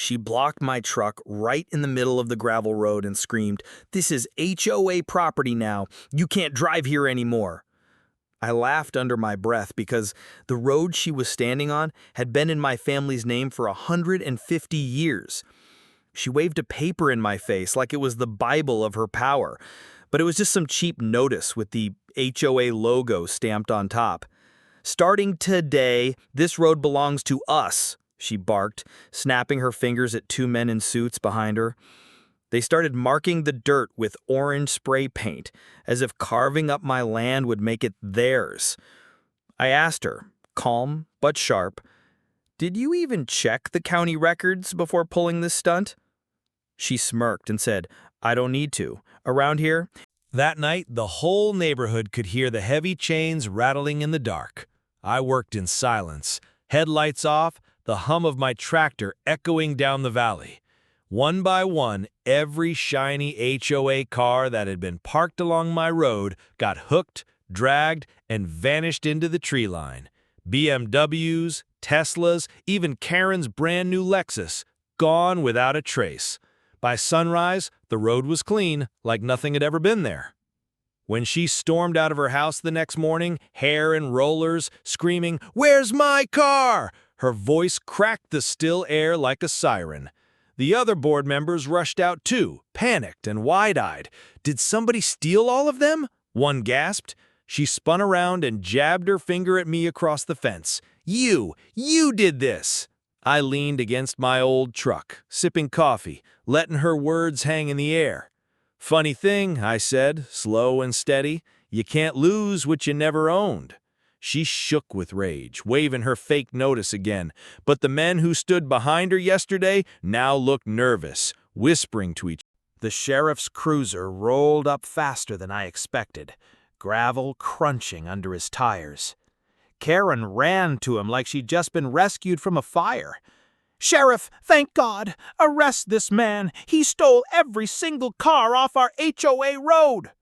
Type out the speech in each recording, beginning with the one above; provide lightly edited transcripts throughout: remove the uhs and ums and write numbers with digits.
She blocked my truck right in the middle of the gravel road and screamed, "This is HOA property now. You can't drive here anymore." I laughed under my breath because the road she was standing on had been in my family's name for 150 years. She waved a paper in my face like it was the Bible of her power, but it was just some cheap notice with the HOA logo stamped on top. "Starting today, this road belongs to us," she barked, snapping her fingers at two men in suits behind her. They started marking the dirt with orange spray paint, as if carving up my land would make it theirs. I asked her, calm but sharp, "Did you even check the county records before pulling this stunt?" She smirked and said, "I don't need to. Around here." That night, the whole neighborhood could hear the heavy chains rattling in the dark. I worked in silence, headlights off, the hum of my tractor echoing down the valley. One by one, every shiny HOA car that had been parked along my road got hooked, dragged, and vanished into the tree line. BMWs, Teslas, even Karen's brand new Lexus, gone without a trace. By sunrise, the road was clean, like nothing had ever been there. When she stormed out of her house the next morning, hair in rollers, screaming, "Where's my car?" her voice cracked the still air like a siren. The other board members rushed out too, panicked and wide-eyed. "Did somebody steal all of them?" one gasped. She spun around and jabbed her finger at me across the fence. You did this!" I leaned against my old truck, sipping coffee, letting her words hang in the air. "Funny thing," I said, slow and steady, "you can't lose what you never owned." She shook with rage, waving her fake notice again, but the men who stood behind her yesterday now looked nervous, whispering to each other. The sheriff's cruiser rolled up faster than I expected, gravel crunching under his tires. Karen ran to him like she'd just been rescued from a fire. "Sheriff, thank God! Arrest this man! He stole every single car off our HOA road!"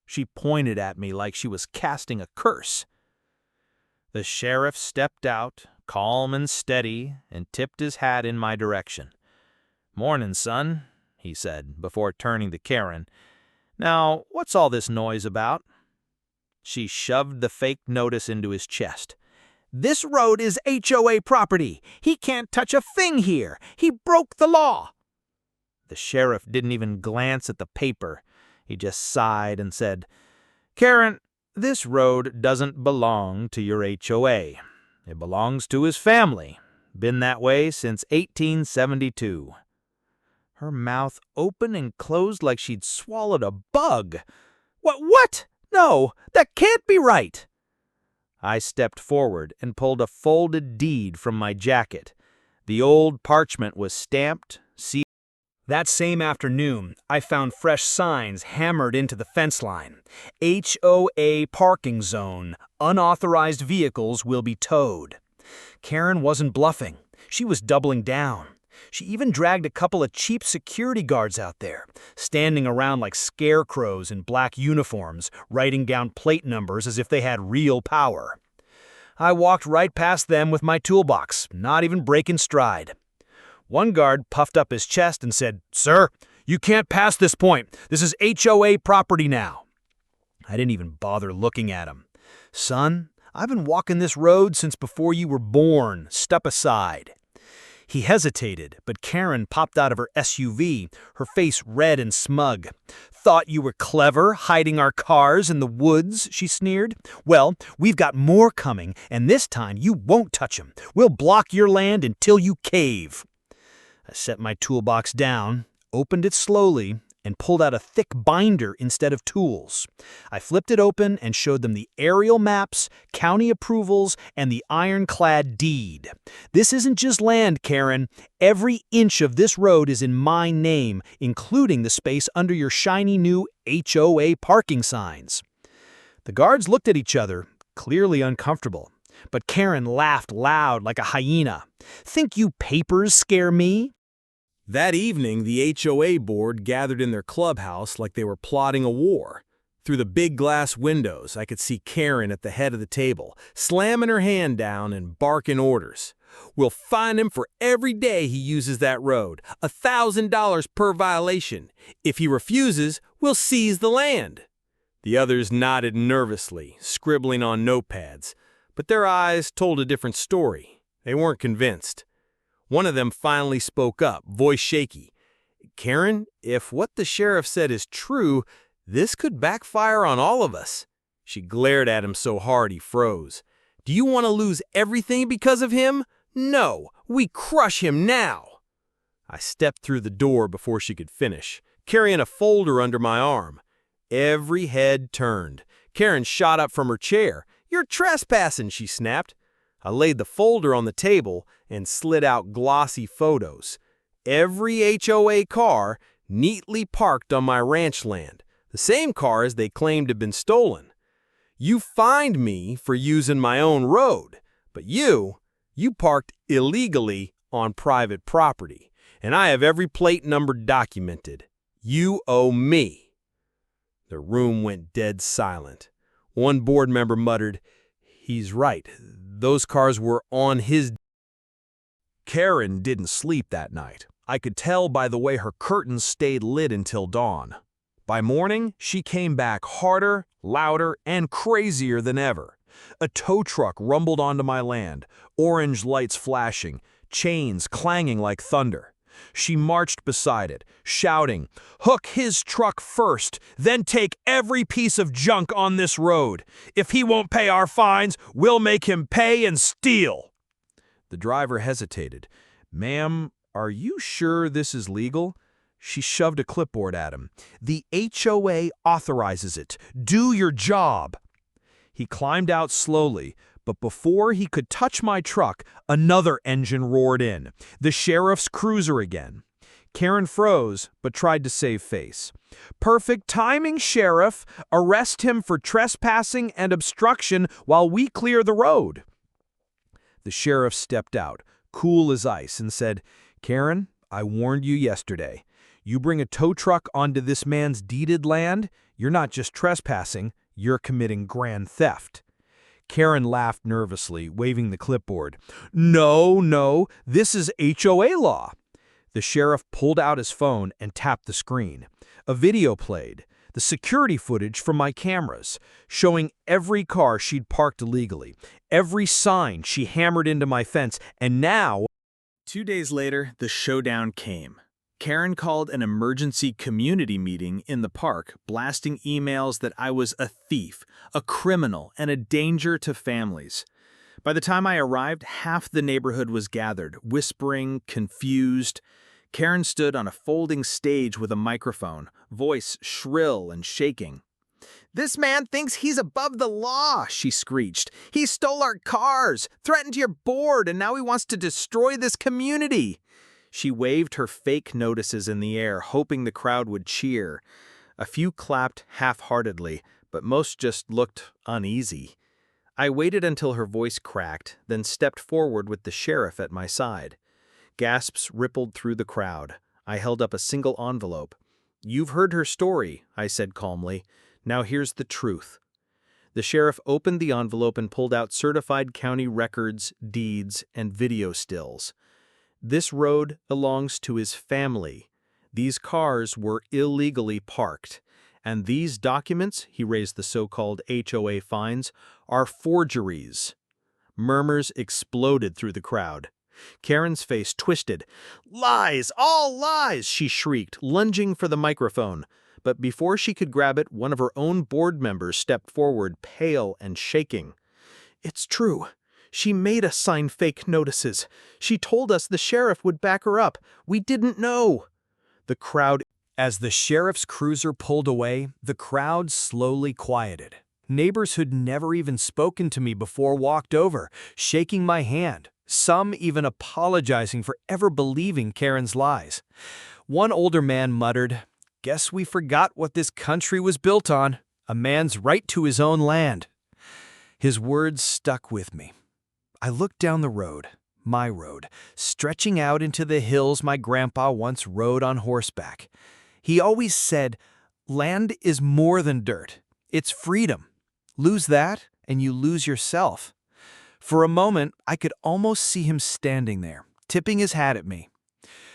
She pointed at me like she was casting a curse. The sheriff stepped out, calm and steady, and tipped his hat in my direction. "Mornin', son," he said, before turning to Karen. "Now, what's all this noise about?" She shoved the fake notice into his chest. "This road is HOA property. He can't touch a thing here. He broke the law." The sheriff didn't even glance at the paper. He just sighed and said, "Karen, this road doesn't belong to your HOA. It belongs to his family. Been that way since 1872. Her mouth opened and closed like she'd swallowed a bug. What? No, that can't be right." I stepped forward and pulled a folded deed from my jacket. The old parchment was stamped, sealed. That same afternoon, I found fresh signs hammered into the fence line. HOA parking zone. Unauthorized vehicles will be towed. Karen wasn't bluffing. She was doubling down. She even dragged a couple of cheap security guards out there, standing around like scarecrows in black uniforms, writing down plate numbers as if they had real power. I walked right past them with my toolbox, not even breaking stride. One guard puffed up his chest and said, "Sir, you can't pass this point. This is HOA property now." I didn't even bother looking at him. "Son, I've been walking this road since before you were born. Step aside." He hesitated, but Karen popped out of her SUV, her face red and smug. "Thought you were clever, hiding our cars in the woods," she sneered. "Well, we've got more coming, and this time you won't touch 'em. We'll block your land until you cave." I set my toolbox down, opened it slowly, and pulled out a thick binder instead of tools. I flipped it open and showed them the aerial maps, county approvals, and the ironclad deed. "This isn't just land, Karen. Every inch of this road is in my name, including the space under your shiny new HOA parking signs." The guards looked at each other, clearly uncomfortable, but Karen laughed loud like a hyena. "Think you papers scare me?" That evening, the HOA board gathered in their clubhouse like they were plotting a war. Through the big glass windows, I could see Karen at the head of the table, slamming her hand down and barking orders. We'll fine him for every day he uses that road, $1,000 per violation. If he refuses, we'll seize the land." The others nodded nervously, scribbling on notepads, but their eyes told a different story. They weren't convinced. One of them finally spoke up, voice shaky. "Karen, if what the sheriff said is true, this could backfire on all of us." She glared at him so hard he froze. "Do you want to lose everything because of him? No, we crush him now." I stepped through the door before she could finish, carrying a folder under my arm. Every head turned. Karen shot up from her chair. "You're trespassing," she snapped. I laid the folder on the table and slid out glossy photos. Every HOA car neatly parked on my ranch land, the same cars they claimed had been stolen. "You fined me for using my own road, but you parked illegally on private property, and I have every plate number documented. You owe me." The room went dead silent. One board member muttered, "He's right. Those cars were on his." Karen didn't sleep that night. I could tell by the way her curtains stayed lit until dawn. By morning, she came back harder, louder, and crazier than ever. A tow truck rumbled onto my land, orange lights flashing, chains clanging like thunder. She marched beside it, shouting, "Hook his truck first, then take every piece of junk on this road. If he won't pay our fines, we'll make him pay and steal." The driver hesitated. "Ma'am, are you sure this is legal?" She shoved a clipboard at him. "The HOA authorizes it. Do your job." He climbed out slowly, but before he could touch my truck, another engine roared in. The sheriff's cruiser again. Karen froze, but tried to save face. "Perfect timing, Sheriff. Arrest him for trespassing and obstruction while we clear the road." The sheriff stepped out, cool as ice, and said, "Karen, I warned you yesterday. You bring a tow truck onto this man's deeded land, you're not just trespassing, you're committing grand theft." Karen laughed nervously, waving the clipboard. No, this is HOA law." The sheriff pulled out his phone and tapped the screen. A video played, the security footage from my cameras, showing every car she'd parked illegally, every sign she hammered into my fence, and now— 2 days later, the showdown came. Karen called an emergency community meeting in the park, blasting emails that I was a thief, a criminal, and a danger to families. By the time I arrived, half the neighborhood was gathered, whispering, confused. Karen stood on a folding stage with a microphone, voice shrill and shaking. "This man thinks he's above the law," she screeched. "He stole our cars, threatened your board, and now he wants to destroy this community." She waved her fake notices in the air, hoping the crowd would cheer. A few clapped half-heartedly, but most just looked uneasy. I waited until her voice cracked, then stepped forward with the sheriff at my side. Gasps rippled through the crowd. I held up a single envelope. "You've heard her story," I said calmly. "Now here's the truth." The sheriff opened the envelope and pulled out certified county records, deeds, and video stills. "This road belongs to his family. These cars were illegally parked. And these documents," he raised the so-called HOA fines, "are forgeries." Murmurs exploded through the crowd. Karen's face twisted. "Lies! All lies!" she shrieked, lunging for the microphone. But before she could grab it, one of her own board members stepped forward, pale and shaking. "It's true. She made us sign fake notices. She told us the sheriff would back her up. We didn't know." The crowd— As the sheriff's cruiser pulled away, the crowd slowly quieted. Neighbors who'd never even spoken to me before walked over, shaking my hand, some even apologizing for ever believing Karen's lies. One older man muttered, "Guess we forgot what this country was built on, a man's right to his own land." His words stuck with me. I looked down the road, my road, stretching out into the hills my grandpa once rode on horseback. He always said, "Land is more than dirt. It's freedom. Lose that, and you lose yourself." For a moment, I could almost see him standing there, tipping his hat at me.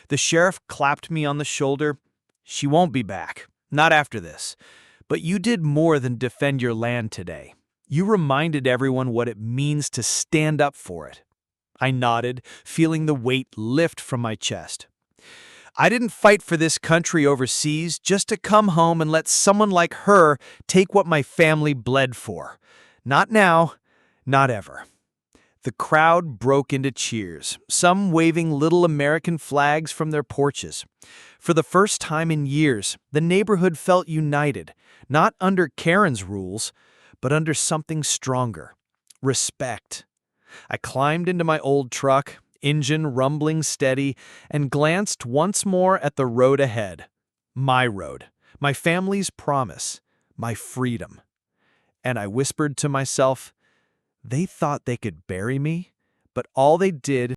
The sheriff clapped me on the shoulder. "She won't be back. Not after this. But you did more than defend your land today. You reminded everyone what it means to stand up for it." I nodded, feeling the weight lift from my chest. "I didn't fight for this country overseas just to come home and let someone like her take what my family bled for. Not now, not ever." The crowd broke into cheers, some waving little American flags from their porches. For the first time in years, the neighborhood felt united, not under Karen's rules, but under something stronger: respect. I climbed into my old truck, engine rumbling steady, and glanced once more at the road ahead. My road, my family's promise, my freedom. And I whispered to myself, they thought they could bury me, but all they did